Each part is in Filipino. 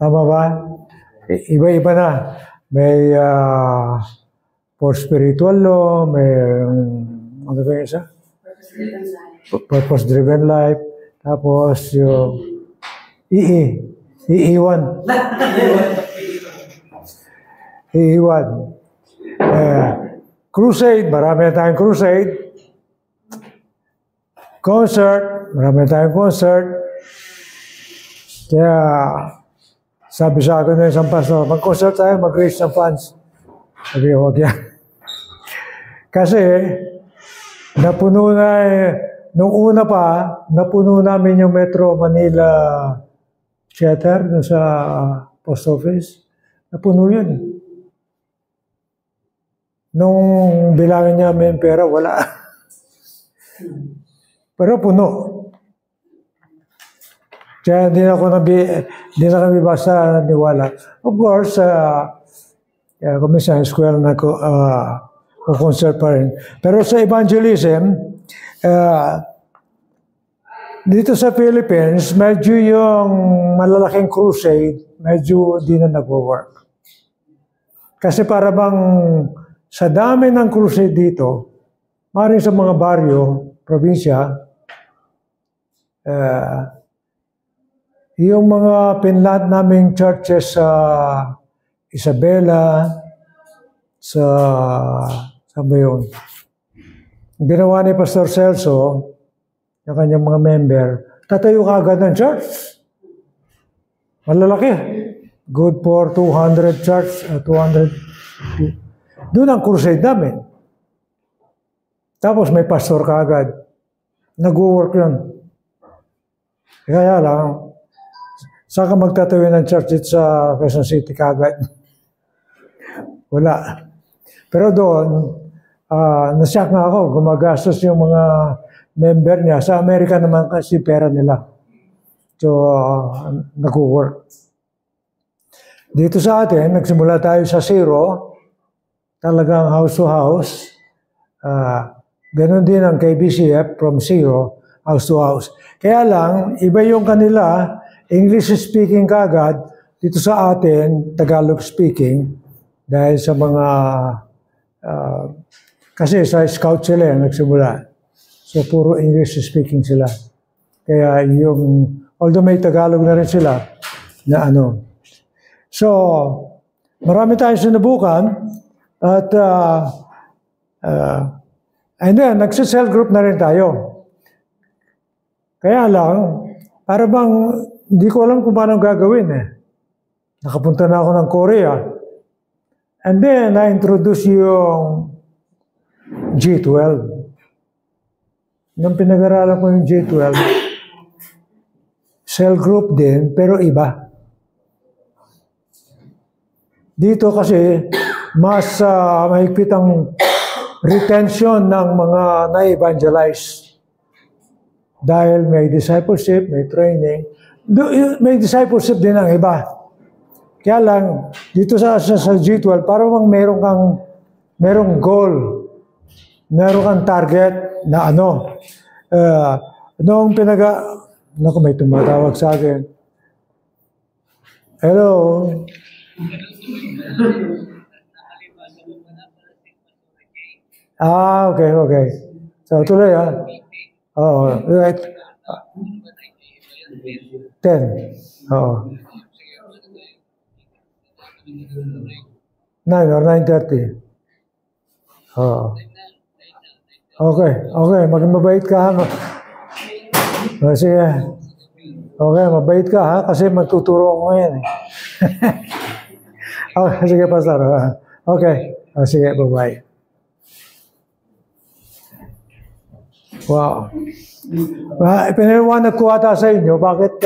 Tama ba? Iba-iba na. May for spiritual law, may ano ba yung isa? Purpose-driven life. Tapos yung EE1. EE1. Crusade, marami na tayong crusade. Concert, marami na tayong concert. Kaya, sabi sa akin ng isang pastor, mag-concert tayo, mag-raise ng funds. Sabi ko, wag yan. Kasi, napuno na nung una pa, napuno namin yung Metro Manila Theater sa post office. Napuno yun. Nung bilangin niya may pera, wala. Pero puno. Kaya hindi na kami basta niwala. Of course, kung minsan school na concert pa rin. Pero sa evangelism, dito sa Philippines, medyo yung malalaking crusade, medyo di na nag-work. Kasi para bang sa dami ng crusade dito, maaaring sa mga baryo, probinsya, yung mga pinlat naming churches sa Isabela, saan ba yun? Ginawa ni Pastor Celso, yung kanyang mga member, tatayo ka agad ng church. Malalaki. Good for 200 church, 200. Doon ang crusade namin. Tapos may pastor ka agad. Nag-work yun. Kaya lang, saan ka magtatayo ng church sa Quezon City kagad? Wala. Pero doon, nasyak nga ako, gumagastos yung mga member niya. Sa Amerika naman kasi pera nila. So, nag-work. Dito sa atin, nagsimula tayo sa zero, talagang house to house. Ganon din ang KBCF from zero, house to house. Kaya lang, iba yung kanila, English speaking kagad, dito sa atin, Tagalog speaking, dahil sa mga, kasi sa scout sila yung nagsimula. So, puro English speaking sila. Kaya yung, although may Tagalog na rin sila, na ano. So, marami tayong sinubukan, at, and then, nagsa-cell group na rin tayo. Kaya lang, para bang, hindi ko alam kung paano gagawin eh. Nakapunta na ako ng Korea. And then, na-introduce yung G12. Nung pinag-aralan ko yung G12, cell group din, pero iba. Dito kasi, mas mahigpit ang retention ng mga na-evangelize. Dahil may discipleship, may training. May discipleship din ang iba. Kaya lang, dito sa G12, parang merong goal. Meron kang target na ano. Noong naku, may tumatawag sa akin. Hello? Okay. So, tuloy Oo, right. 10. Oo. 9 or 9:30. Oo. Okay. Maging mabait ka ha. Sige. Okay, mabait ka ha, kasi magtuturo ko ngayon eh. Okay, sige, Pastor. Okay. Sige, bye-bye. Wow. Pinaliwanag ko ata sa inyo, bakit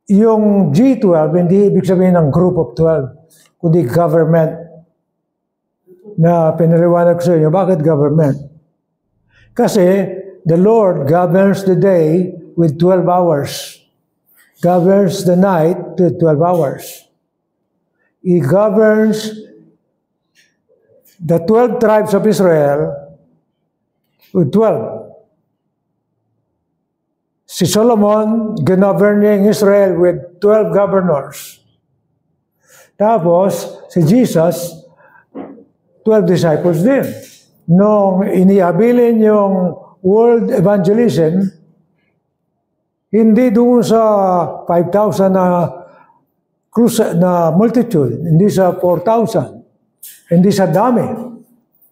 yung G12, hindi ibig sabihin ng group of 12, kundi government. Na pinaliwanag ko sa inyo, bakit government? Kasi, the Lord governs the day with 12 hours. Governs the night with 12 hours. He governs the 12 tribes of Israel with 12. si Solomon governing Israel with 12 governors. Tapos, si Jesus, 12 disciples din. Nung iniabilin yung world evangelism, hindi doon sa 5,000 na multitude, hindi sa 4,000, hindi sa dami.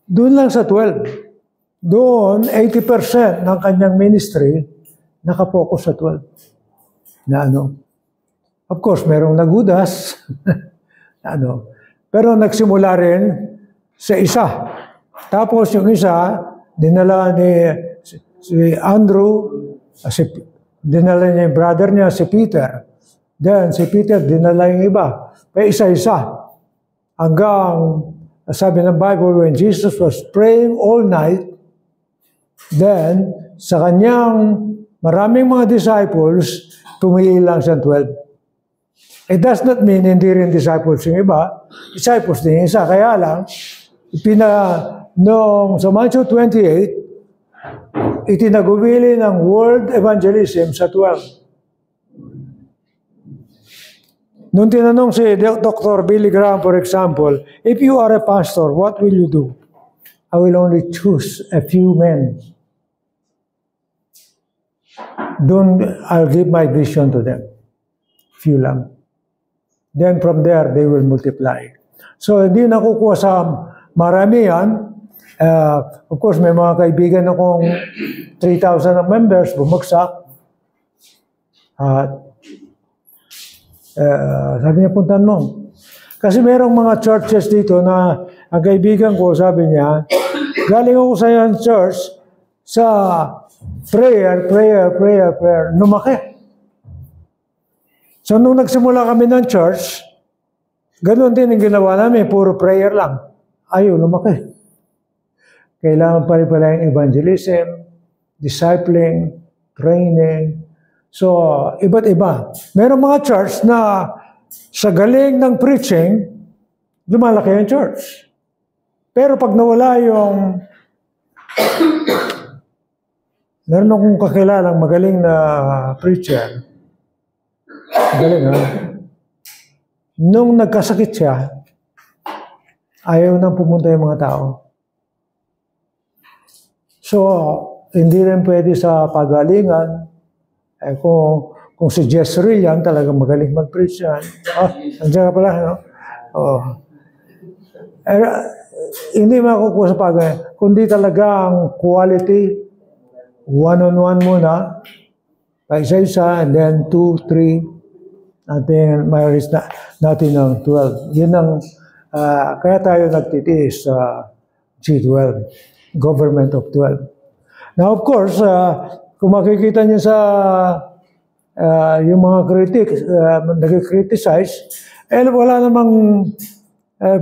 Doon lang sa 12. Doon, 80% ng kanyang ministry nakapokus sa 12. Na ano? Of course, merong nagudas. Pero nagsimula rin sa isa. Tapos yung isa, dinala ni si Andrew, dinala niya yung brother niya, si Peter. Then, si Peter, dinala yung iba. Kaya isa-isa. Hanggang, sabi ng Bible, when Jesus was praying all night, then, sa kanyang maraming mga disciples, pumili lang siyang 12. It does not mean hindi rin disciples yung iba. Disciples din yung isa. Kaya lang, noong sa Matthew 28, itinagubili ng world evangelism sa 12. Nung tinanong si Dr. Billy Graham, for example, if you are a pastor, what will you do? I will only choose a few men. I'll give my vision to them. Few lang. Then from there, they will multiply. So, hindi nakukuha sa maramihan. Of course, may mga kaibigan akong 3,000 members, bumagsak. Sabi niya, puntan mo. Kasi merong mga churches dito na ang kaibigan ko, sabi niya, galing ako sa yan church sa prayer, lumaki. So, nung nagsimula kami ng church, ganoon din ang ginawa namin, puro prayer lang. Ayaw, lumaki. Kailangan pa rin pala yung evangelism, discipling, training. So, iba't iba. Merong mga church na sa galing ng preaching, lumalaki yung church. Pero pag nawala yung meron akong kakilalang magaling na preacher. Magaling, ha? Nung nagkasakit siya, ayaw nang pumunta yung mga tao. So, hindi rin pwede sa pagalingan. Kung si Jezreel yan, talagang magaling mag-preach yan. Nandiyan ka pala, no? Hindi makukuha sa pagalingan. Kundi talagang quality, one-on-one muna, pa isa-isa, and then 2, 3, natin mayroon natin ng 12. Yun ang, kaya tayo nagtitiis sa G12, Government of 12. Now, of course, kung makikita niyo sa yung mga critics, nag-criticize, wala namang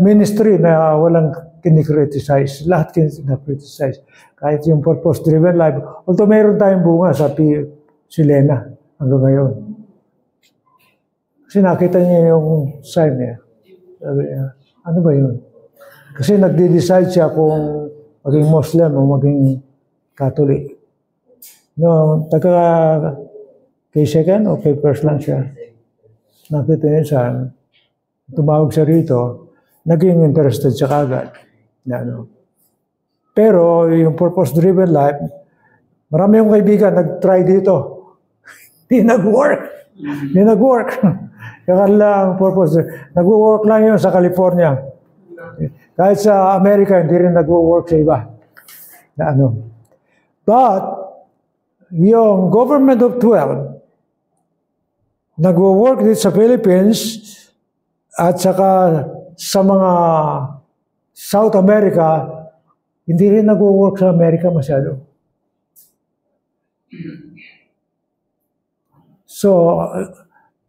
ministry na walang kinikriticize. Lahat kinikriticize. Kahit yung purpose-driven life. Although mayroon tayong bunga sa Silena hanggang ngayon. Kasi nakita niya yung sign niya. Sabi niya, ano ba yun? Kasi nagde-decide siya kung maging Muslim o maging Catholic. No, kay second o kay first lang siya. Nakita niya siya, tumawag siya rito, naging interested siya kagad. Pero yung purpose-driven life, marami yung kaibigan nag-try dito. Hindi nag-work. Kaya lang purpose. Nag-work lang yun sa California. Kahit sa Amerika, hindi rin nag-work sa iba. But, yung government of 12, nag-work dito sa Philippines at saka sa mga South America, hindi rin nag-work sa Amerika masyado. So,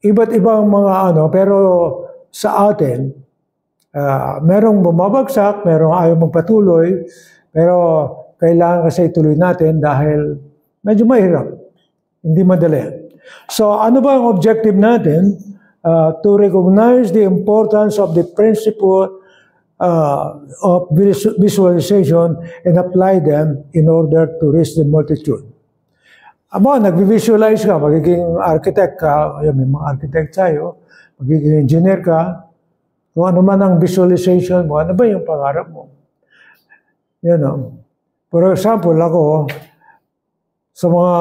iba't ibang mga pero sa atin, merong bumabagsak, merong ayaw magpatuloy, pero kailangan kasi ituloy natin dahil medyo mahirap. Hindi madali. So, ano ba ang objective natin? To recognize the importance of the principle of visualization and apply them in order to reach the multitude. Amo, nag-visualize ka, magiging architect ka, may mga architect tayo, magiging engineer ka, kung ano man ang visualization mo, ano ba yung pangarap mo? You know. For example, ako, sa mga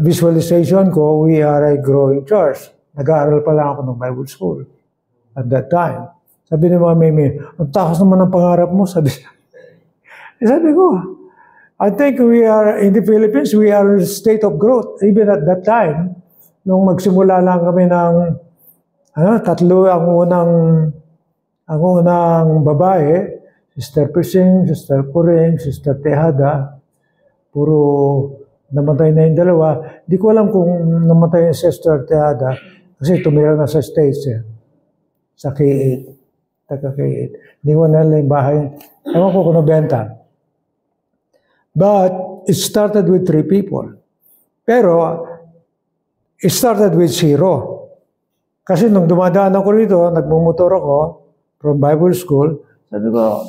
visualization ko, we are a growing church. Nag-aaral pa lang ako ng Bible school at that time. Sabi ni mga meme, ang takas naman ng pangarap mo, sabi ko, I think we are, in the Philippines, we are in a state of growth. Even at that time, nung magsimula lang kami ng, tatlo ang unang babae, Sister Persing, Sister Puring, Sister Tejada, puro namatay na yung dalawa. Di ko alam kung namatay yung Sister Tejada, kasi tumira na sa States, sa K8, taga K8. Hindi ko na lang yung bahay. Ewan ko kung nabenta. But it started with 3 people. Pero, it started with 0. Kasi nung dumadaan ako rito, nagmumotor ako from Bible school, sabi ko,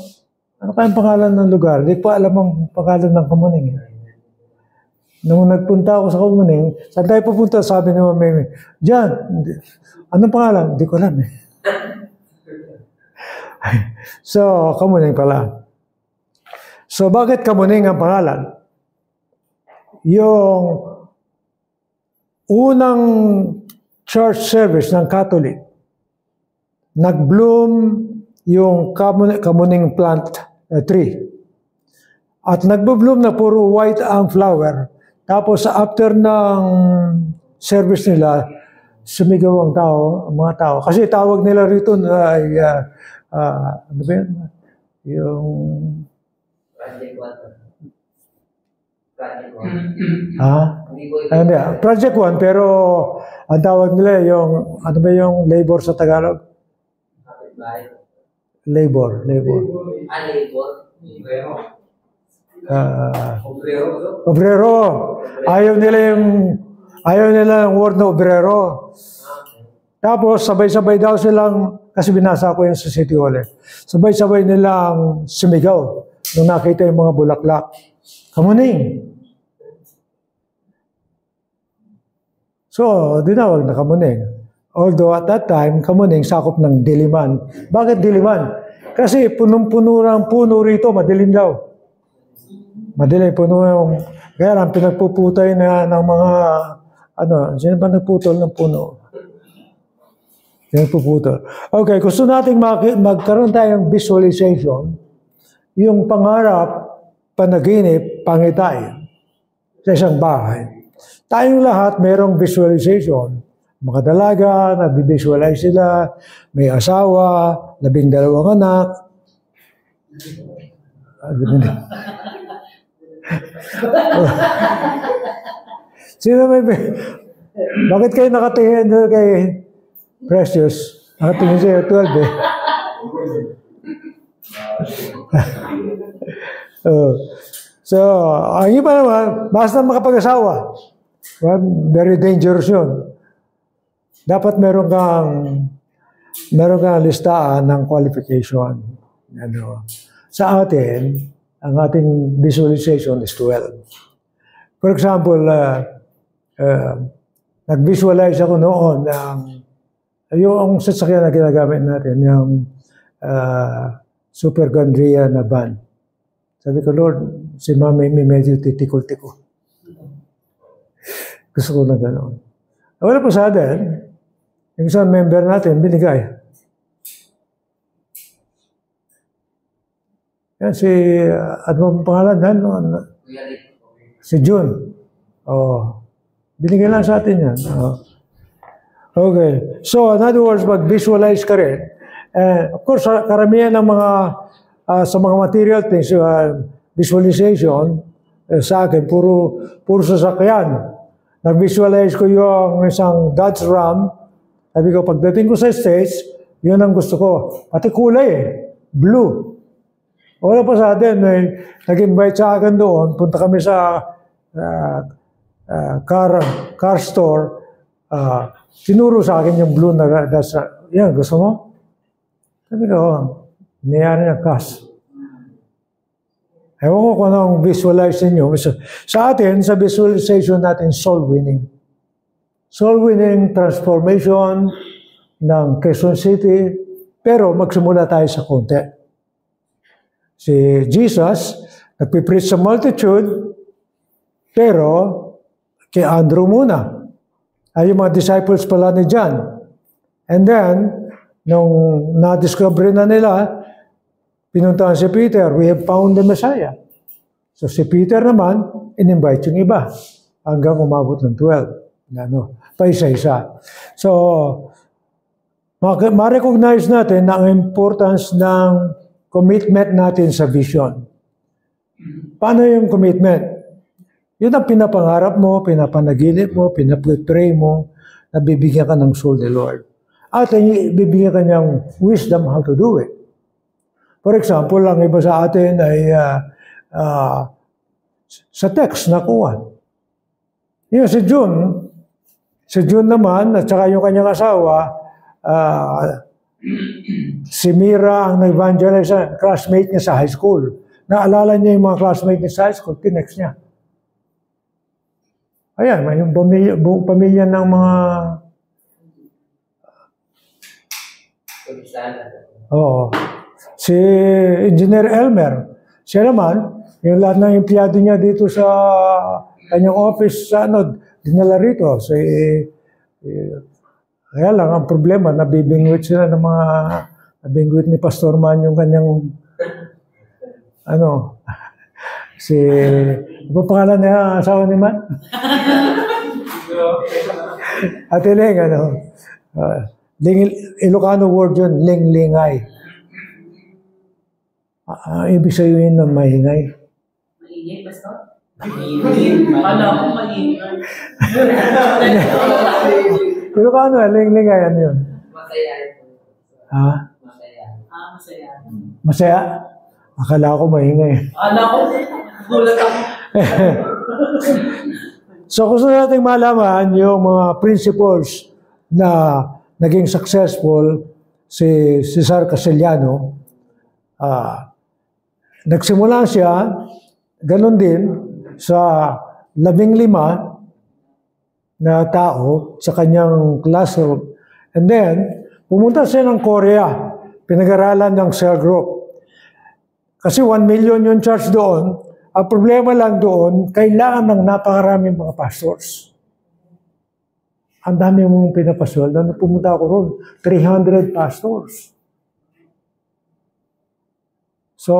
ano kayang pangalan ng lugar? Hindi ko alam ang pangalan ng Kamuning. Nung nagpunta ako sa Kamuning, saan tayo pupunta? Sabi ni Mami, diyan, anong pangalan? Hindi ko alam . So, Kamuning pala. So, bakit Kamuning ang pangalan? Yung unang church service ng Catholic, nag-bloom yung Kamuning plant tree. At nagbo-bloom na puro white ang flower. Tapos, after ng service nila, sumigaw ang mga tao. Kasi tawag nila rito ay, ano ba yun? Yung Project 1, pero ang tawag nila yung, ano ba yung labor sa Tagalog? Labor. Obrero. Ayaw nila yung word na obrero. Tapos, sabay-sabay daw silang, kasi binasa ko yun sa City Hall, sabay-sabay nilang sumigaw nung nakita yung mga bulaklak. Kamuning. So, dinawag na Kamuning. Although at that time, Kamuning sakop ng Diliman. Bakit Diliman? Kasi punong-puno ng puno rito, madilim daw. Madilim, puno yung, kaya lang pinagpuputay na ng mga, sino ba nagputol ng puno? Pinagpuputol. Okay, gusto nating magkaroon tayong visualization, yung pangarap, panaginip, pangitain sa isang bahay. Tayong lahat mayroong visualization. Mga dalaga, nag-visualize sila, may asawa, 12 anak. Sino may... Bakit kayo nakatingin kay Precious? Nakatingin siya 12 So, ang iba naman, basta makapag-asawa. Well, very dangerous yun. Dapat meron kang listaan ng qualification. Sa atin, ang ating visualization is 12. For example, nag-visualize ako noon ng yung sasakyan na ginagamit natin, yung Super Gandria na van. Sabi ko, Lord, si Mami medyo titikol-tikol. Gusto ko na gano'n. Wala pa sa atin, yung isang member natin, binigay. Yan si, ano ang pangalan na? Si June. Binigay lang sa atin yan. Okay. So, in other words, mag-visualize ka rin. Of course, karamihan ng mga sa mga material things, visualization, sa akin, puro sasakyan. Nag-visualize ko yung isang Dodge Ram. Sabi ko, pagdating ko sa States, yun ang gusto ko. Pati kulay blue. Wala pa sa atin, nag-invite sa akin doon. Punta kami sa car store. Sinuro sa akin yung blue na yan, gusto mo? Sabi ko, nangyari na cash. Ewan ko kung anong visualize ninyo. Sa atin, sa visualization natin, soul winning. Soul winning transformation ng Quezon City, pero magsimula tayo sa konti. Si Jesus, nagpipreach sa multitude, pero kay Andrew muna. Ay yung mga disciples pala ni John. And then, nung na-discover na nila, pinuntahan si Peter, we have found the Messiah. So si Peter naman, in-invite yung iba hanggang umabot ng 12. Pa isa-isa. So, ma-recognize natin ang importance ng commitment natin sa vision. Paano yung commitment? Yun ang pinapangarap mo, pinapanaginip mo, pinapray mo, na bibigyan ka ng soul ni Lord. At bibigyan ka niyang wisdom how to do it. For example, ang iba sa atin ay sa text nakuha. Yung si June naman, at saka yung kanyang asawa, si Mira ang nag-evangelize sa classmate niya sa high school. Naalala niya yung mga classmate niya sa high school, tinext niya. Ayan, may yung buong pamilya ng mga... Oo. Si Engineer Elmer, siya naman, yung lahat ng empleyado niya dito sa kanyang office, dinala rito. Kaya lang, ang problema, nabibingwit sila ng mga, nabingwit ni Pastor Man yung kanyang, ano pangalan niya, asawa ni Man? Ate Ling, Ilocano word yun, ling-lingay. Ibig sabihin ng mahingay. Maingay, Pastor? Wala akong maingay. Ilocano, ling-lingay, ano yun? Masaya. Ha? Masaya. Masaya. Masaya? Akala ko mahingay. Akala ko, gulat ako. So, gusto natin malaman yung mga principles na naging successful si Cesar Castellano. Nagsimula siya, ganun din, sa 15 na tao sa kanyang classroom. And then, pumunta siya ng Korea, pinag-aralan ng cell group. Kasi 1 million yung charge doon. Ang problema lang doon, kailangan ng napakaraming mga pastors. Ang dami mong pinapaswal. Nung pumunta ako roon, 300 pastors. So,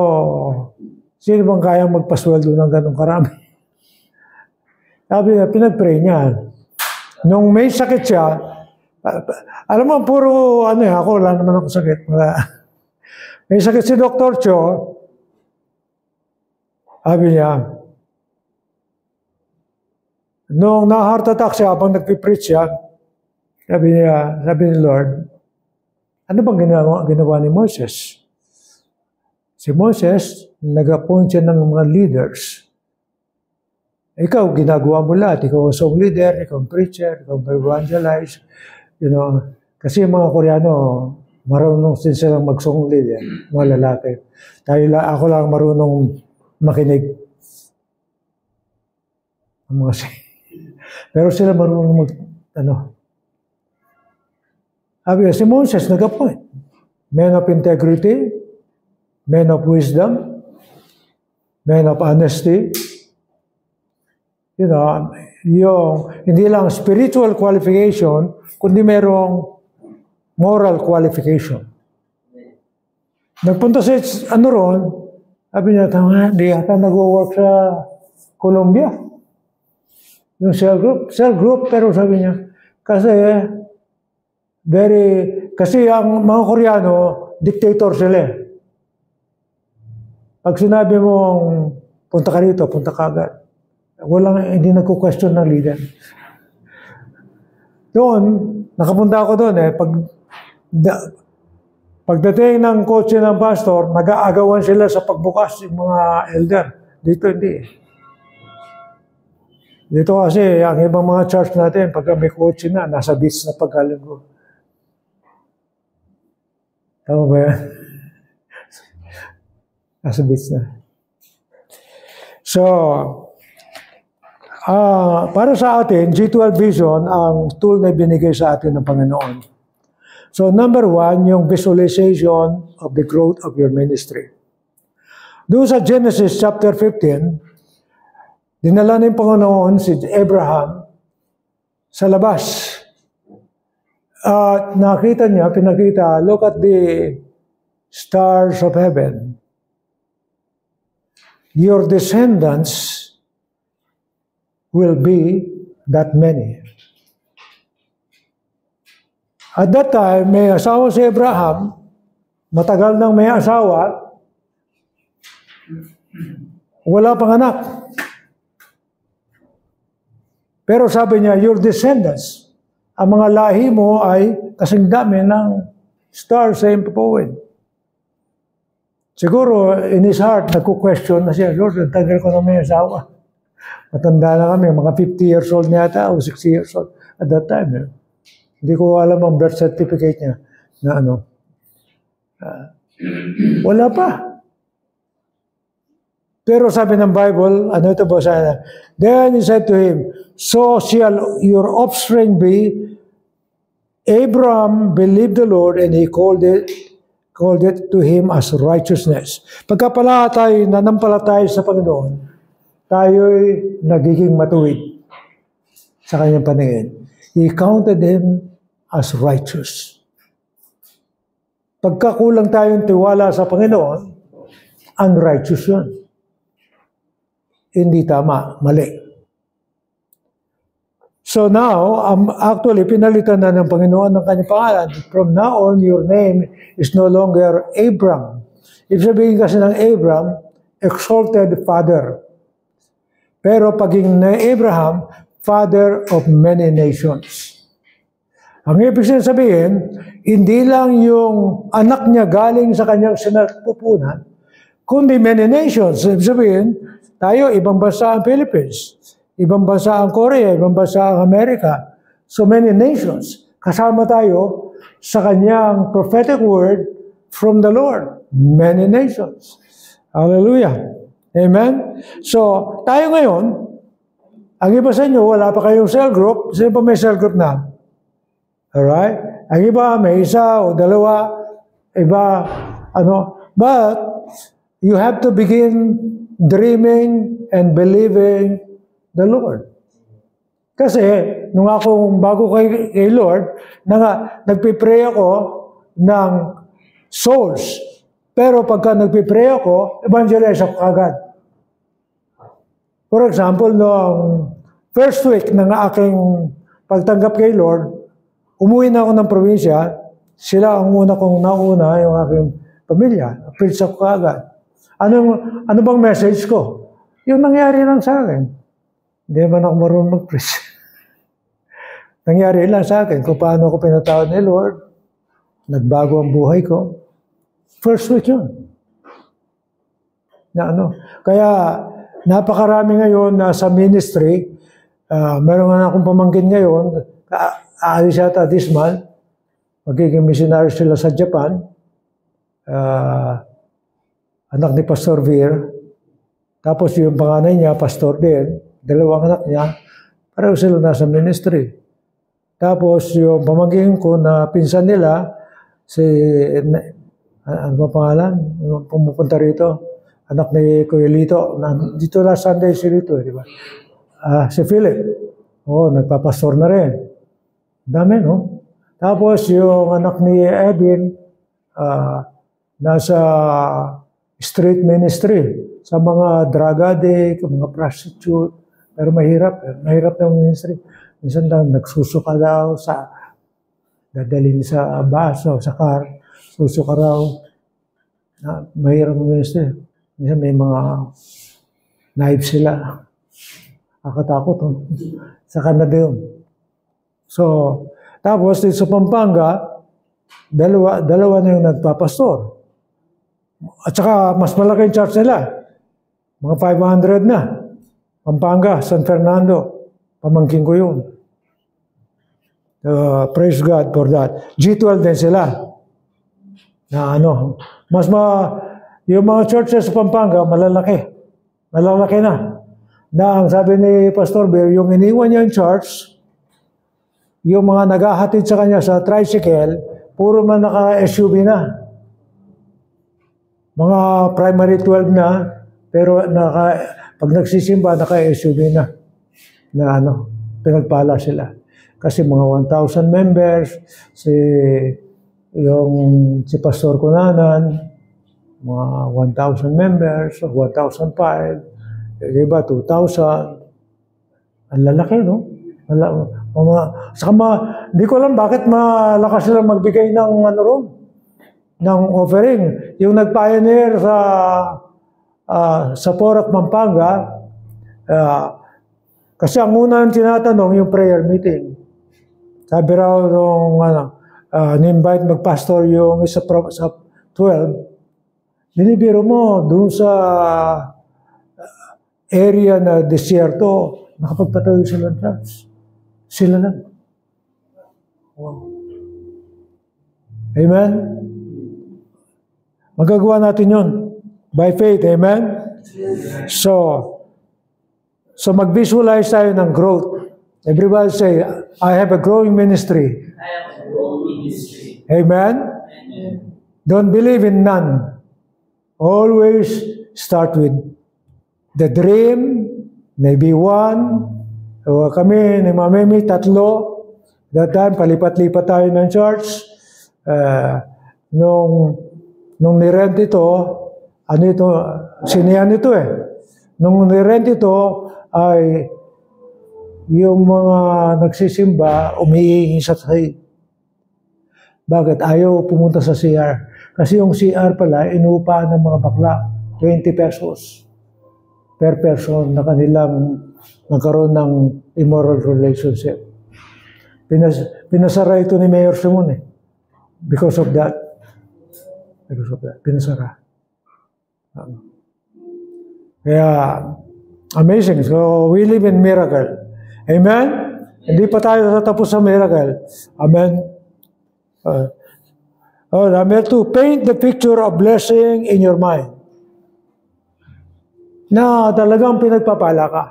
sino bang kayang magpasweldo ng ganong karami? Sabi niya, pinag-pray niya. Nung may sakit siya, alam mo, puro, ako, wala naman ako sakit. May sakit si Dr. Cho, sabi niya, nung na-heart attack siya, habang nagpipreach siya, sabi ni Lord, ano bang ginawa ni Moses? Si Moses, nag-appoint siya ng mga leaders. Ikaw, ginagawa mo lahat. Ikaw ang song leader, ikaw ang preacher, ikaw ang evangelize. Kasi yung mga Koreano, marunong din silang mag-song leader, mga lalaki. Ako lang marunong makinig. Pero sila marunong Sabi si Moses, nag-appoint. Men of integrity, men of wisdom, men of honesty. Yung hindi lang spiritual qualification, kundi merong moral qualification. Nagpunta sa ron, sabi niya, di yata nag-work sa Colombia. Yung cell group, pero sabi niya, kasi ang mga Koreano, dictator sila. Pag sinabi mong, punta ka rito, punta ka agad. Hindi nagko-question ng leader. Doon, nakapunta ako doon pagdating ng kotse ng pastor, nag-aagawan sila sa pagbukas yung mga elder. Dito hindi. Dito kasi, ang ibang mga church natin, pag may kotse na, nasa beach na pagkalinggo. Tama ba yan? Nasa beach na. So, para sa atin, G12 Vision, ang tool na binigay sa atin ng Panginoon. So, number 1, yung visualization of the growth of your ministry. Doon sa Genesis chapter 15, dinala ng Panginoon si Abraham sa labas. At nakita niya, pinakita, look at the stars of heaven. Your descendants will be that many. At that time, may asawa si Abraham, matagal nang may asawa, wala pang anak. Pero sabi niya, your descendants, ang mga lahi mo ay kasing dami ng stars sa impapawid. Siguro, in his heart, nagko-question na siya, Lord, tagal ko na may asawa. Matanda na kami, mga 50 years old na yata, o 60 years old at that time. Hindi ko alam ang birth certificate niya na ano. Wala pa. Pero sabi ng Bible, ano ito ba sana? Then he said to him, so shall your offspring be. Abraham believed the Lord and he called it to him as righteousness. Pagka pala tayo nanampalataya sa Panginoon, tayo'y nagiging matuwid sa kanyang paningin. He counted him as righteous. Pagka kulang tayong tiwala sa Panginoon, unrighteous yun. Hindi tama, mali. So now, actually, pinalitan na ng Panginoon ng kanyang pangalan. From now on, your name is no longer Abram. Ibig sabihin kasi ng Abram, exalted father. Pero paging na Abraham, father of many nations. Ang ibig sabihin, hindi lang yung anak niya galing sa kanyang sinapupunan, kundi many nations. Ibig sabihin, tayo, ibang bansa ang Philippines. Ibang bansa ang Korea, ibang bansa ang Amerika. So many nations. Kasama tayo sa kanyang prophetic word from the Lord. Many nations. Hallelujah. Amen? So, tayo ngayon, ang iba sa inyo, wala pa kayong cell group. Sino pa may cell group na? Alright? Ang iba, may isa o dalawa. Iba, ano. But, you have to begin dreaming and believing the Lord. Kasi, nung akong bago kay Lord, nagpipray ako ng souls. Pero pagka nagpipray ako, evangelize ako agad. For example, noong first week ng aking pagtanggap kay Lord, umuwi na ako ng probinsya, sila ang una kong nauna, yung aking pamilya. Preach ako agad. Ano bang message ko? Yung nangyari lang sa akin. Hindi man ako marunong mag-preach. Nangyari lang sa akin kung paano ako pinatawad ni Lord. Nagbago ang buhay ko. First week yun. Kaya napakarami ngayon na sa ministry. Meron nga akong pamangkin ngayon. Aalis yata this month. Magiging missionary sila sa Japan. Anak ni Pastor Vir. Tapos yung panganay niya, Pastor din. Dalawang anak niya, pareho sila nasa ministry. Tapos yung pamangkin ko na pinsan nila, ano ba pangalan? Yung pumupunta rito, anak ni Kuya Lito. Dito na Sunday si Lito, di ba? Si Philip. Nagpapastor na rin. Dami, no? Tapos yung anak ni Edwin, nasa street ministry, sa mga drug addict, mga prostitute. Pero mahirap ng ministry. Minsan daw, nagsusuka daw dadalhin sa bus o sa car, susuka raw. Mahirap ng ministry. Minsan may mga knives sila. Nakatakot. Sa Canada yun. So, tapos dito sa Pampanga, dalawa na yung nagpapastor. At saka, mas malaki yung church nila. Mga 500 na. Pampanga, San Fernando. Pamangkin ko yun. Praise God for that. G12 din sila. Yung mga churches sa Pampanga, malalaki. Malalaki na. Na ang sabi ni Pastor Bear, yung iniwan niya yung church, yung mga naghahatid sa kanya sa tricycle, puro man naka-SUV na. Mga primary 12 na, pero pag nagsisimba, naka-SUV na. Na pinagpala sila. Kasi mga 1,000 members, si Pastor Kunanan, mga 1,000 members, 1,005, iba 2,000. Ang lalaki, no? Hindi ko alam bakit malakas sila magbigay ng ng offering. Yung nag-pioneer sa Porac, Pampanga, kasi ang unang tinatanong yung prayer meeting. Sabi raw nung ni-invite mag-pastor yung isa sa 12, binibiro mo doon sa area na desierto, nakapagpatayo sila ng church. Sila lang. Wow. Amen? Magagawa natin yun. By faith. Amen? So mag-visualize tayo ng growth. Everybody say, I have a growing ministry. I have a growing ministry. Amen? Amen. Don't believe in none. Always start with the dream, maybe one. So kami ni Mamemi, 3. That time, palipat-lipat tayo ng church. Nung nirent ito, sinihan ito eh. Nung nirent ito, ay yung mga nagsisimba, umiihi sa sahig. Bakit? Ayaw pumunta sa CR. Kasi yung CR pala, inuupahan ng mga bakla. 20 pesos per person na kanilang nagkaroon ng immoral relationship. Pinasara ito ni Mayor Simon eh. Because of that. Pinasara. Kaya, amazing. So, we live in miracle. Amen? Hindi pa tayo tatapos sa miracle. Amen? Number 2, paint the picture of blessing in your mind. Na talagang pinagpapala ka.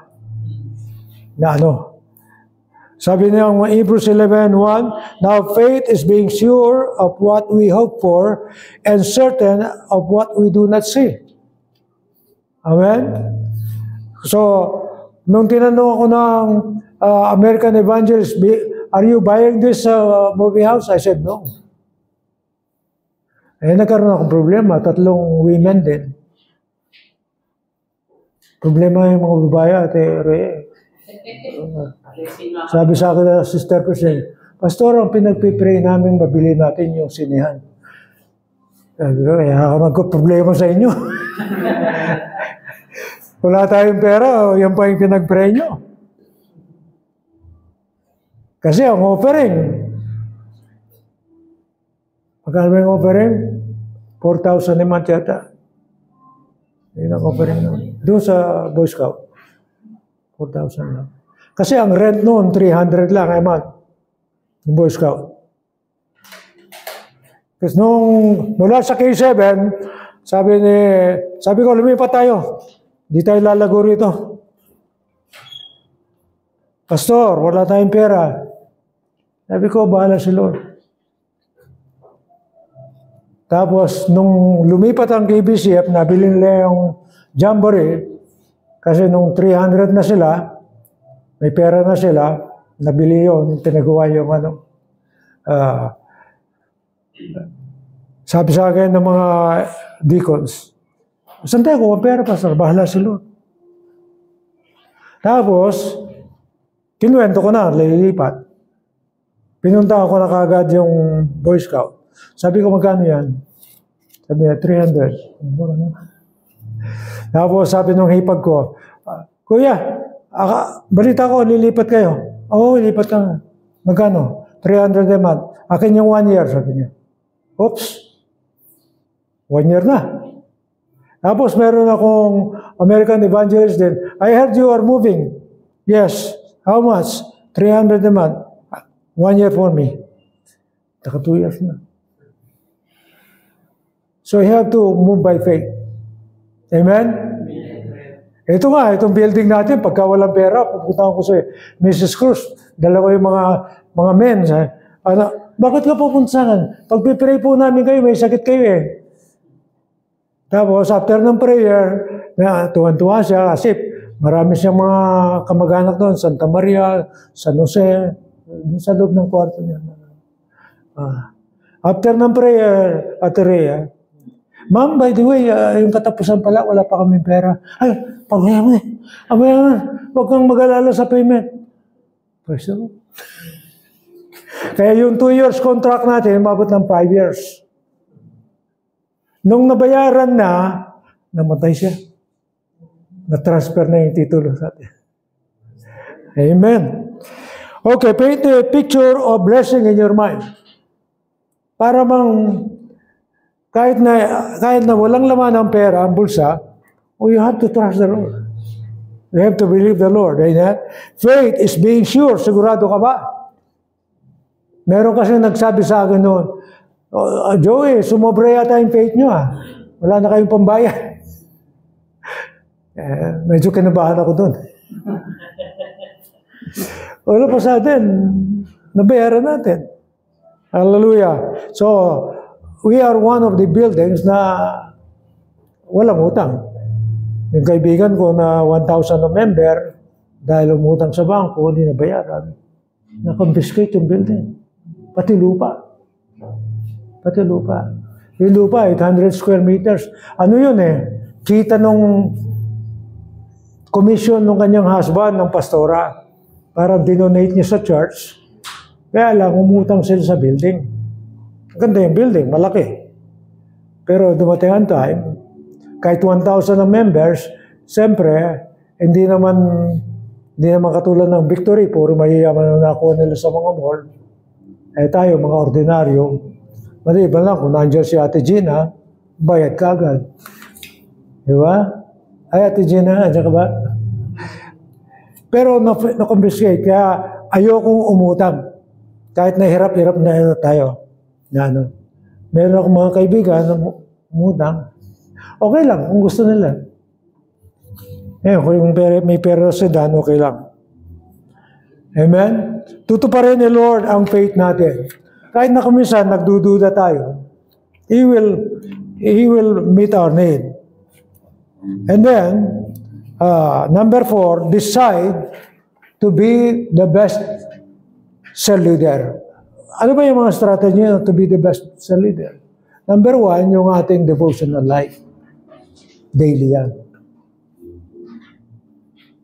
Na sabi niya ng Hebrews 11:1, now faith is being sure of what we hope for and certain of what we do not see. Amen? So, nung tinanong ako ng American Evangelist, are you buying this movie house? I said, no. Nagkaroon akong problema. 3 women din. Problema yung mga babae at sabi sa akin na Sister Person, Pastor, ang pinagpipray namin, mabili natin yung sinihan. Sabi ko, kaya ako magka-problema sa inyo. Wala tayong pera, yan pa yung pinag-pray nyo. Kasi ang offering, magkano yung offering? 4,000 a month yata. Yun ang offering naman. Doon sa Boy Scout. 4,000 lang. Kasi ang rent noon, 300 lang a month. Yung Boy Scout. Kasi mula sa K7, sabi ko, lumipat tayo. Di tayo lalago rito. Pastor, wala tayong pera. Sabi ko, bahala si Lord. Tapos, nung lumipat ang KBCF, nabili nila yung Jamboree, kasi nung 300 na sila, may pera na sila, nabili yun, pinagawa yung sabi sa akin ng mga deacons, saan tayo kung pera, Pastor? Bahala si Lord. Tapos, kinuwento ko na, lilipat. Pinunta ko na kagad yung Boy Scout. Sabi ko, magkano yan? Sabi niya, 300. Tapos sabi nung hipag ko, Kuya, balita ko, lilipat kayo. Oo, lilipat ka. Magkano? 300 a month. Akin yung 1 year, sabi niya. Oops. 1 year na. Tapos meron akong American Evangelist din. I heard you are moving. Yes. How much? 300 a month. 1 year for me. Taka 2 years na. So you have to move by faith. Amen? Ito nga, itong building natin, pagka walang pera, pupunta ko sa Mrs. Cruz, dalawa yung mga men. Ano, bakit ka pupuntahan? Pag-pray po namin kayo, may sakit kayo eh. Tapos, after ng prayer, tuwan-tuwa siya kasi marami siyang mga kamag-anak doon, Santa Maria, San Jose, sa loob ng kwarto niya. After ng prayer, Ate Rhea, Ma'am, by the way, yung katapusan pala, wala pa kaming pera. Ay, pagmayaman eh. Huwag kang mag-alala sa payment. Praise the Lord. Kaya yung 2 years contract natin, mabot ng 5 years. Nung nabayaran na, namatay siya. Na-transfer na yung titulo sa atin. Amen. Okay, paint a picture of blessing in your mind. Para mang kahit na walang laman ng pera, ang bulsa, you have to trust the Lord. You have to believe the Lord. Amen? Faith is being sure. Sigurado ka ba? Meron kasi nagsabi sa akin noon, Joey, sumobra yata yung faith nyo ah. Wala na kayong pambayad. Medyo kinabahan ako doon. Wala pa sa atin. Nabayaran natin. Hallelujah. So, we are one of the buildings na walang utang. Yung kaibigan ko na 1,000 na member, dahil umutang sa bangko, hindi nabayaran. Na-confiscate yung building. Pati lupa. Pati lupa. Yung lupa, 800 square meters. Ano yun eh? Kita nung commission ng kanyang husband, ng pastora, para dinonate niya sa church. Kaya lang, umutang sila sa building. Ganda yung building, malaki. Pero dumating ang time, kahit 1,000 na members, siyempre, hindi naman katulad ng Victory, puro mayayaman na nakuha nila sa mga mall. Eh tayo, mga ordinaryo, maliban lang kung nandiyan si Ate Gina, bayad ka agad. Di ba? Ay, Ate Gina, nandiyan ka ba? Pero na-confiscate, kaya ayokong umutang. Kahit nahirap-hirap na tayo. Na ano. Meron akong mga kaibigan na umutang. Okay lang, kung gusto nila. Kung may pera sa dan, okay lang. Amen? Tutuparin ni Lord ang faith natin. Kahit na kuminsan, nagdududa tayo, He will meet our need. And then, number 4, decide to be the best cell leader. Ano ba yung mga strategy to be the best cell leader? Number 1, yung ating devotional life. Daily yan.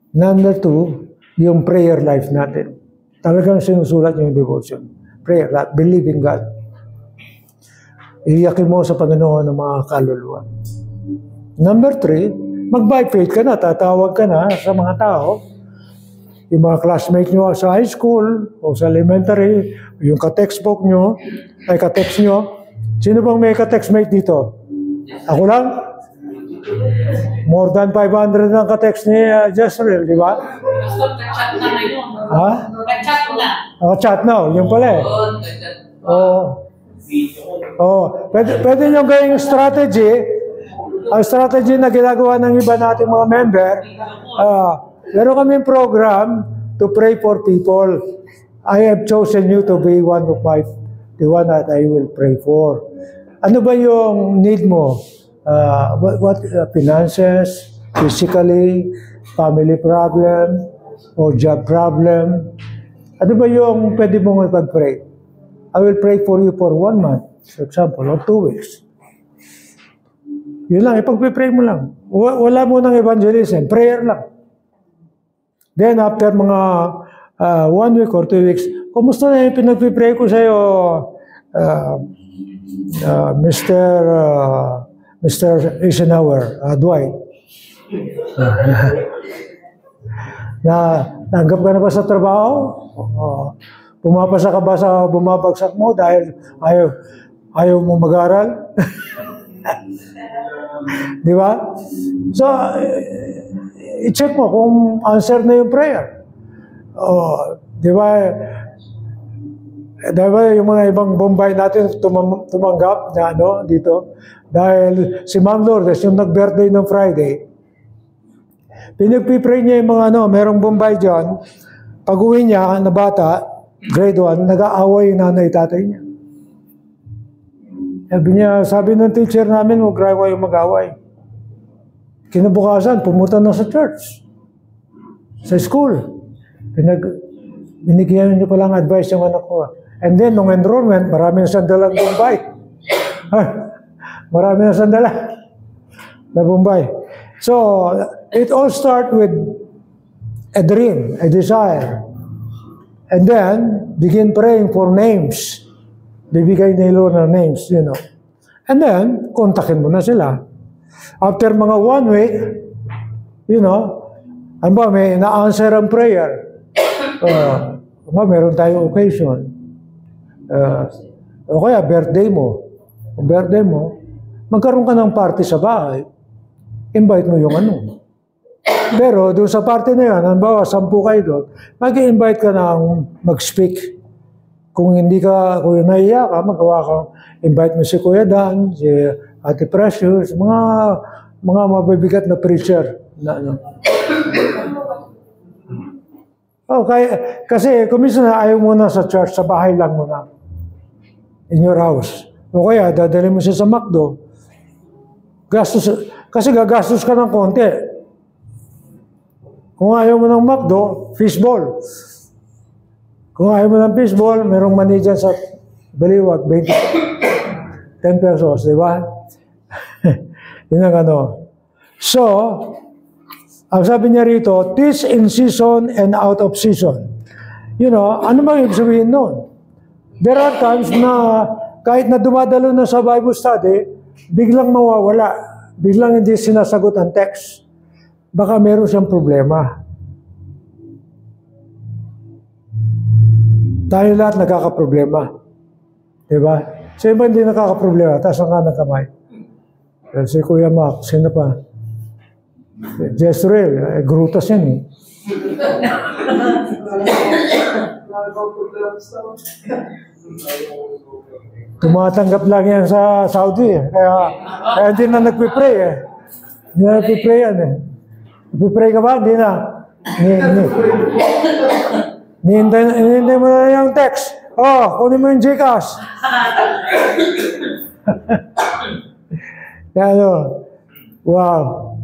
Number 2, yung prayer life natin. Talagang sinusulat yung devotion. Prayer life, believe in God. Iyakin mo sa Panginoon ng mga kaluluwa. Number 3, mag-by faith ka na, tatawag ka na sa mga tao. Yung mga classmate nyo sa high school o sa elementary, yung ka-textbook nyo, ay ka-text nyo. Sino bang may ka-textmate dito? Ako lang? More than 500 ang ka-text ni Jezreel, di ba? Ka-chat na ngayon. Ha? Ka-chat na. Ka-chat na, yung pala eh. Pwede nyo gawing strategy. Ang strategy na ginagawa ng iba nating mga member, meron kaming program to pray for people. I have chosen you to be one of the one that I will pray for. Ano ba yung need mo? What finances, physically, family problem, or job problem? Ano ba yung pwede mong ipag-pray? I will pray for you for 1 month, for example, or 2 weeks. Yun lang, ipag-pray mo lang. Wala mo ng evangelism, prayer lang. Then after mga 1 week or 2 weeks, kumusta na yung pinag-pray ko sa'yo, Mr. Eisenhower, Dwight? Nanggap ka na ba sa trabaho? Pumapasa ka ba sa bumabagsak mo dahil ayaw mo mag-aral? Di ba? So, i-check mo kung answer na yung prayer. Di ba? Diba yung mga ibang Bombay natin tumanggap na dito? Dahil si Ma'am Lourdes, yung nag-birthday ng Friday, Pinagpipray niya yung mga merong Bombay dyan. Pag uwi niya na bata, grade 1, nag-aaway yung nanay tatay niya. Sabi ng teacher namin, huwag raw yung mag-away. Kinabukasan, pumunta na sa church. Sa school. Binigyan niyo palang advice yung anak ko. And then, nung enrollment, marami na sandalang Bombay. Marami na sandala na Bombay. So, it all starts with a dream, a desire. And then, begin praying for names. Bibigay nilo na names, And then, kontakin mo na sila. After mga 1 week, may na-answer ang prayer. Meron tayong occasion. O kaya, birthday mo. Kung birthday mo, magkaroon ka ng party sa bahay, invite mo yung Pero doon sa party na yan, halimbawa, 10 kayo doon, mag-i-invite ka ng mag-speak. Kung nahiya ka, magawa ka, invite mo si Kuya Dan, si Ate Precious, mga mabibigat na preacher. Kasi kung minsan ayaw mo na sa church, sa bahay lang mo na. In your house. O kaya, dadali mo siya sa McDo. Kasi gagastos ka ng konti. Kung ayaw mo ng McDo, fishball. Kung ayaw mo ng fishball, merong mani dyan sa Baliwag, 10 pesos, di ba? Yun ang So, ang sabi niya rito, teach in season and out of season. Ano ba ibig sabihin nun? There are times na kahit na dumadalo na sa Bible study, biglang mawawala. Biglang hindi sinasagot ang text. Baka meron siyang problema. Tayo lahat nagkakaproblema. Diba? Sa iba hindi nakakaproblema. Taas ang kanang kamay. Si Kuya Mac, sino pa? Jezreel, grutas yan eh. Tumatanggap lang yan sa Saudi eh. Kaya hindi na nagpipray eh. Hindi na nagpipray yan eh. Nagpipray ka ba? Hindi na. Hinihintay mo na yung text. Kunin mo yung Gcash. Wow.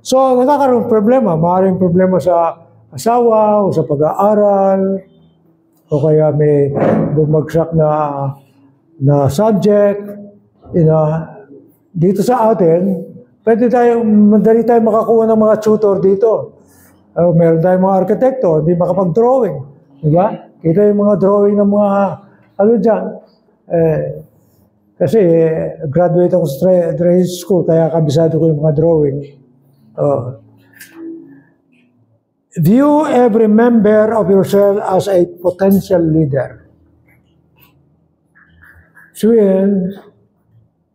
So, nagkakaroon problema. Maaaring problema sa asawa o sa pag-aaral o kaya may bumagsak na subject. Dito sa atin, madali tayo makakuha ng mga tutor dito. Meron tayong mga arkitekto, hindi makapag-drawing. Diba? Kita yung mga drawing ng mga, dyan. Kasi graduate ako sa trade school, kaya kabisado ko yung mga drawing. View every member of yourself as a potential leader. So yan,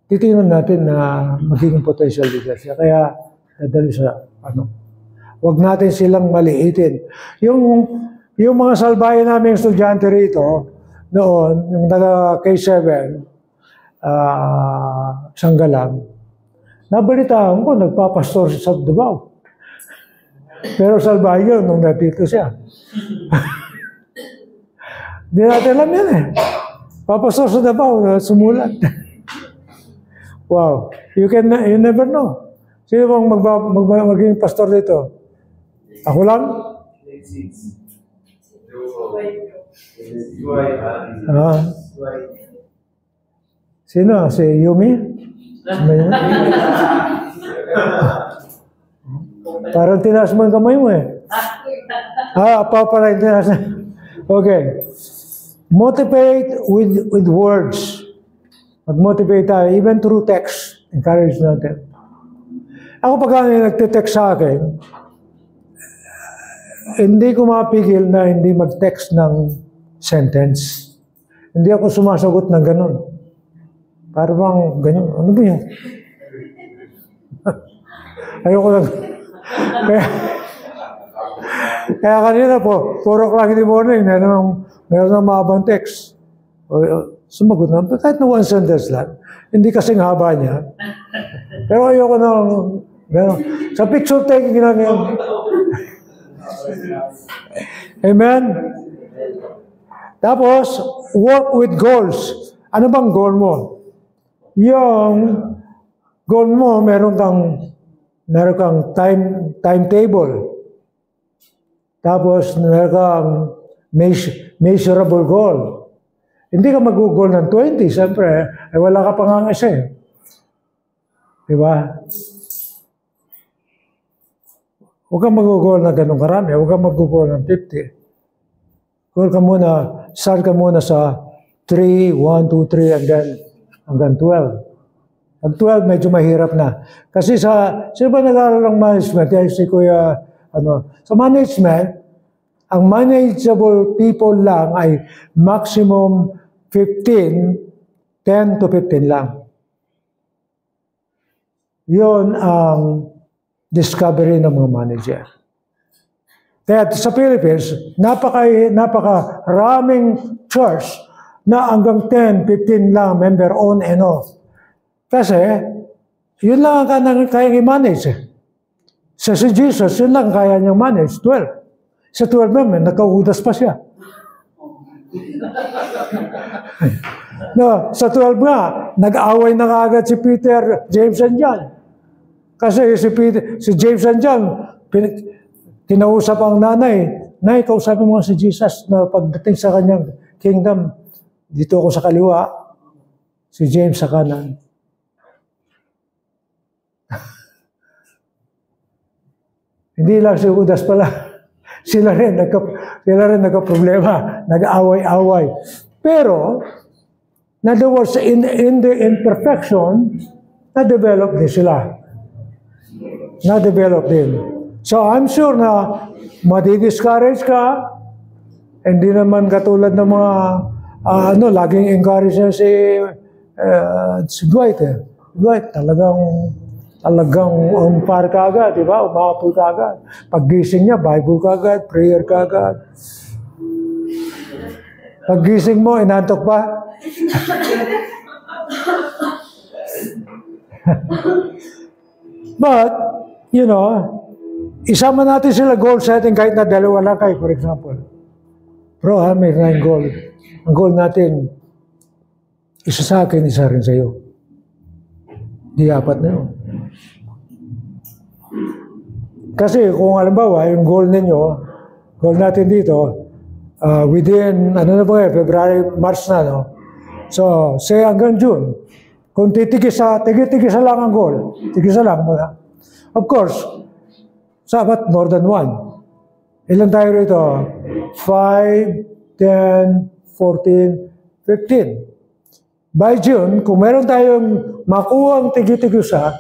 titingnan natin na magiging potential leader siya. Kaya, nadali sa huwag natin silang maliitin. Yung mga salbayan naming estudyante rito, noon, yung K7, Sanggalang, nabalitaan ko, nagpapastor sa Davao. Pero salbayan yun, nung natito siya. Hindi natin alam yan eh. Papastor sa Davao, sumulat. Wow. You never know. Sino bang magiging pastor dito? Ako lang? Sino? Si Yumi? Parang tinaas mo ang kamay mo eh. Pala yung tinaas. Okay. Motivate with words. Mag-motivate tayo, even through text. Encourage natin. Ako pag nagtitext sa akin, hindi ko mapigil na hindi mag-text ng sentence. Hindi ako sumasagot ng ganun. Para bang ganyan. Ano ba yun? Ayoko lang. Kaya kanina po, 4 o'clock in the morning, meron ng mahabang text. Sumagot na, kahit na 1 sentence lang. Hindi kasing haba niya. Pero ayoko na, Sa picture taking lang yan. Amen? Tapos, work with goals. Ano bang goal mo? Yung goal mo, meron kang timetable. Tapos, meron kang measurable goal. Hindi ka mag-goal ng 20, siyempre, ay wala ka pang ang isa eh. Diba? Huwag kang mag-goal na ganun karami. Huwag kang mag-goal ng 50. Goal ka muna, start ka muna sa 3, 1, 2, 3, and then hanggang 12. Ang 12, medyo mahirap na. Kasi sino ba nag-aaral ng management? Yan si Kuya, sa management, ang manageable people lang ay maximum 15, 10 to 15 lang. Yun ang discovery ng mga manager. Kaya sa Philippines, napakaraming church na hanggang 10, 15 lang member on and off. Kasi, yun lang ang kaya i-manage. Si Jesus, yun lang kaya niyang manage, 12. Sa 12 naman, nagkaudas pa siya. No, sa 12 nga, nag-away na kaagad si Peter, James and John. Kasi si James and John, kinausap ang nanay, Nay, kausapin mo si Jesus na pagdating sa kanyang kingdom, dito ako sa kaliwa, si James sa kanan. Hindi lang si Judas pala. Sila rin nagka-problema, nag-away-away. Pero, in other words, in the imperfection, na-develop din sila. Na-develop din. So, I'm sure na madi-discourage ka, hindi naman katulad ng mga, laging encourage na si Dwight. Dwight, talagang umpar ka agad, di ba? Umapol ka agad. Paggising niya, Bible ka agad, prayer ka agad. Paggising mo, inantok pa? But, isama natin sila goal setting kahit na dalawa lang kayo, for example. Bro, may 9 goal. Ang goal natin, isa sa akin, isa rin sa'yo. Di 4 na yun. Kasi kung halimbawa, yung goal ninyo, goal natin dito, within, February, March na, no? So, say hanggang June. Kung titigisa lang ang goal, tigisa lang. Of course, sapat more than 1. Ilan tayo rito? 5, 10, 14, 15. By June, kung meron tayong makuha ang tigi-tigisa,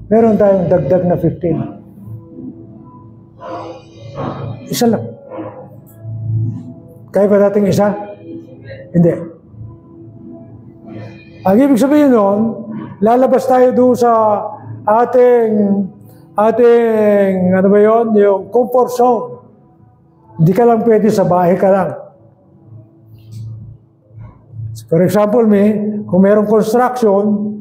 meron tayong dagdag na 15. Isa lang. Kaya ba nating isa? Hindi. Ang ibig sabihin nun, lalabas tayo doon sa ating, yung comfort zone. Hindi ka lang pwede sa bahay ka lang. For example, kung merong construction,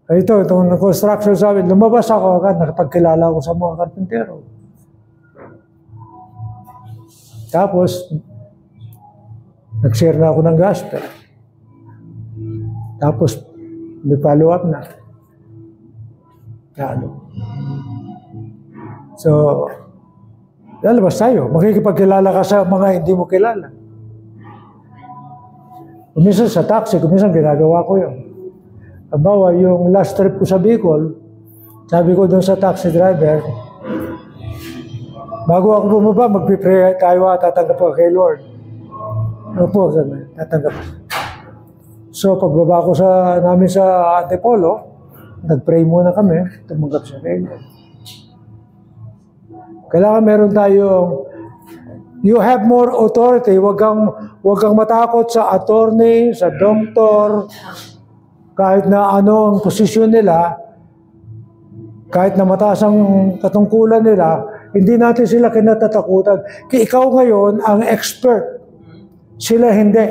itong construction sa amin, lumabas ako agad, nakapagkilala ko sa mga karpintero. Tapos, nag-share na ako ng gospel. Tapos, may follow-up na. So, lalabas tayo. Makikipagkilala ka sa mga hindi mo kilala. Kuminsan sa taxi, kuminsan ginagawa ko yun. Halimbawa, yung last trip ko sa Bicol, sabi ko doon sa taxi driver, bago ako bumaba, magpipray tayo at tatanggap ko kay Lord. Ano po, tatanggap. So, pagbaba ko namin sa Antipolo, nag-pray muna kami, tumanggap siya kay Lord. Kailangan meron tayong, you have more authority. Huwag kang matakot sa attorney, sa doktor, kahit na ano ang posisyon nila, kahit na mataas ang katungkulan nila, hindi natin sila kinatatakutan. Kaya ikaw ngayon ang expert. Sila hindi.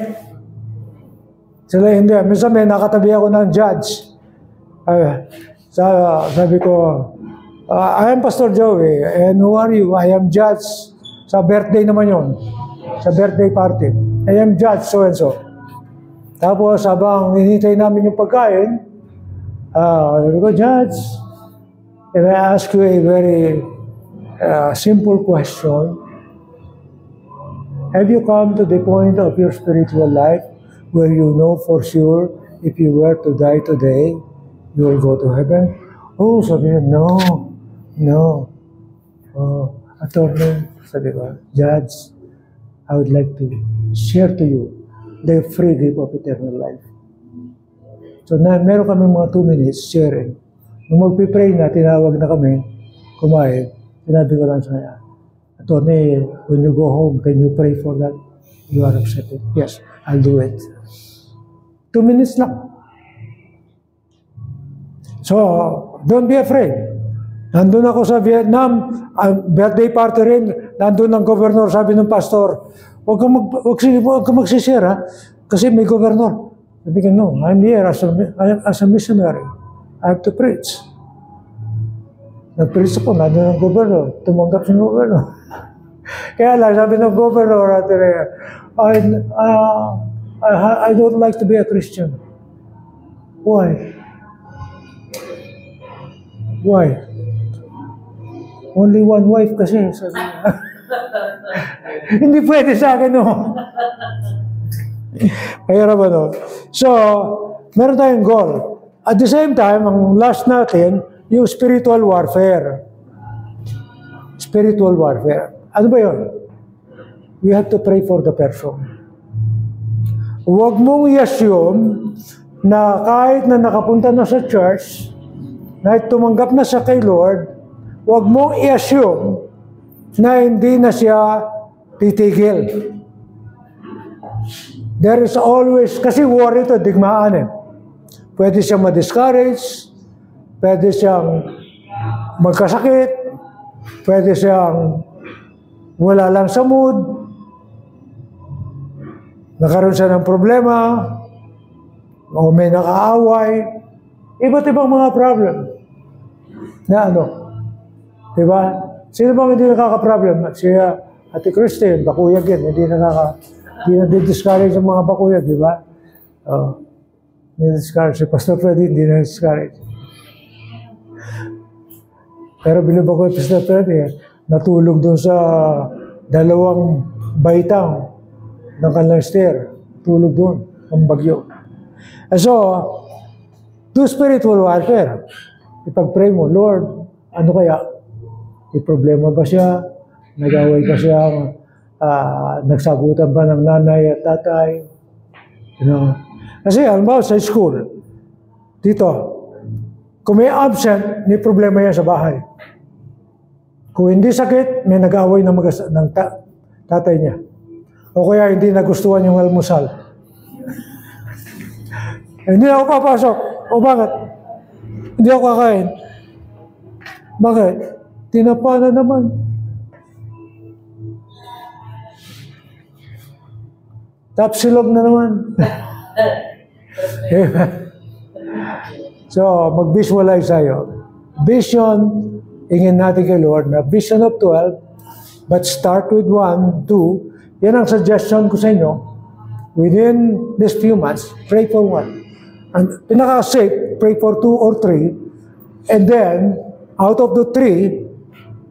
Minsan may nakatabi ako ng judge. Sabi ko, I am Pastor Joey, and who are you? I am Judge. Sa birthday naman yon, sa birthday party. I am Judge so-and-so. Tapos, habang hinihintay namin yung pagkain, sabi ko, Judge, if I ask you a very simple question, have you come to the point of your spiritual life where you know for sure if you were to die today, you will go to heaven? Oh, sabi niya, no. Oh, attorney, sabi ko, Judge, I would like to share to you the free gift of eternal life. So, meron kami mga 2 minutes sharing. Nung magpipray na, tinawag na kami, kumain, sinabi ko lang sa kanya, Attorney, when you go home, can you pray for that? You are accepted. Yes, I'll do it. 2 minutes lang. So, don't be afraid. Nandun ako sa Vietnam, birthday party rin, nandun ang governor, sabi ng pastor, huwag kang magsisir, ha? Kasi may governor. Sabi ko, no, I'm here as a missionary. I have to preach. Nag-preach ako, nandun ang governor, tumanggap si governor. Kaya lang, sabi ng governor, I don't like to be a Christian. Why? Why? Only one wife kasi, sabi niya. Hindi pwede sa akin, no? Kaya ba, no? So, meron tayong goal. At the same time, ang last natin, yung spiritual warfare. Spiritual warfare. Ano ba yun? We have to pray for the person. Huwag mong i-assume na kahit na nakapunta na sa church, na tumanggap na siya kay Lord, huwag mong i-assume na hindi na siya titigil. There is always, kasi war ito, digmaan eh. Pwede siyang ma-discourage, pwede siyang magkasakit, pwede siyang wala lang sa mood, nakaroon siya ng problema, o may nakaaway, iba't ibang mga problem. Na ano? Diba? Sino bang hindi nakaka-problem? Si Ate Christine, bakuyag yan, hindi na-discourage ang mga bakuyag, diba? Hindi-discourage. Si Pastor Freddy, hindi na-discourage. Pero bilib ako yung Pastor Freddy, natulog doon sa 2 baitang ng kanilang stair. Tulog doon, ang bagyo. And so, do spiritual warfare. Ipag-pray mo, Lord, ano kaya? May problema ba siya? Nag-away ba siya? Nagsagutan ba ng nanay at tatay? You know? Kasi, halimbawa sa school, dito, kung may absent, may problema yan sa bahay. Kung hindi sakit, may nag-away ng tatay niya. O kaya hindi nagustuhan yung almusal. Hindi ako papasok. O bakit? Hindi ako kakain. Bakit? Tinapa na naman. Tapsilog na naman. So, mag-visualize tayo. Vision, ingin natin kay Lord na vision of 12, but start with 1, 2. Yan ang suggestion ko sa inyo. Within these few months, pray for 1. And pinaka-safe, pray for 2 or 3. And then, out of the 3,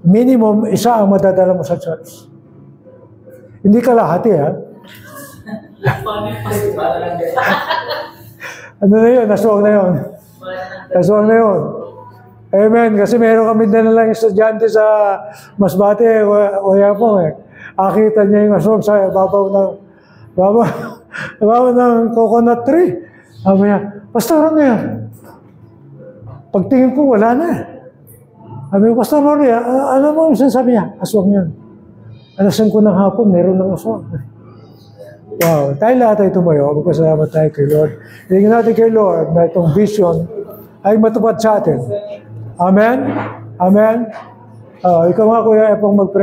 minimum, isa ang madadala mo sa church. Hindi ka lahati, ha? Ano na yun? Naswag na yun. Naswag na yun. Amen. Kasi meron kami na lang estudyante sa Masbate, Oyapong eh. Akita niya yung aswang sa babaw ng coconut tree. Sabi niya, Pastor, ano yan? Pagtingin ko, wala na. Sabi ko, Pastor Rory, alam mo yung sinasabi niya? Aswang yun. Alasan ko ng hapon, meron ng aswang. Wow, tayo lahat ay tumayo. Magpasalamat tayo kay Lord. Hingin natin kay Lord na itong vision ay matupad sa atin. Amen? Amen? Ikaw nga, Kuya Epong, mag-pray.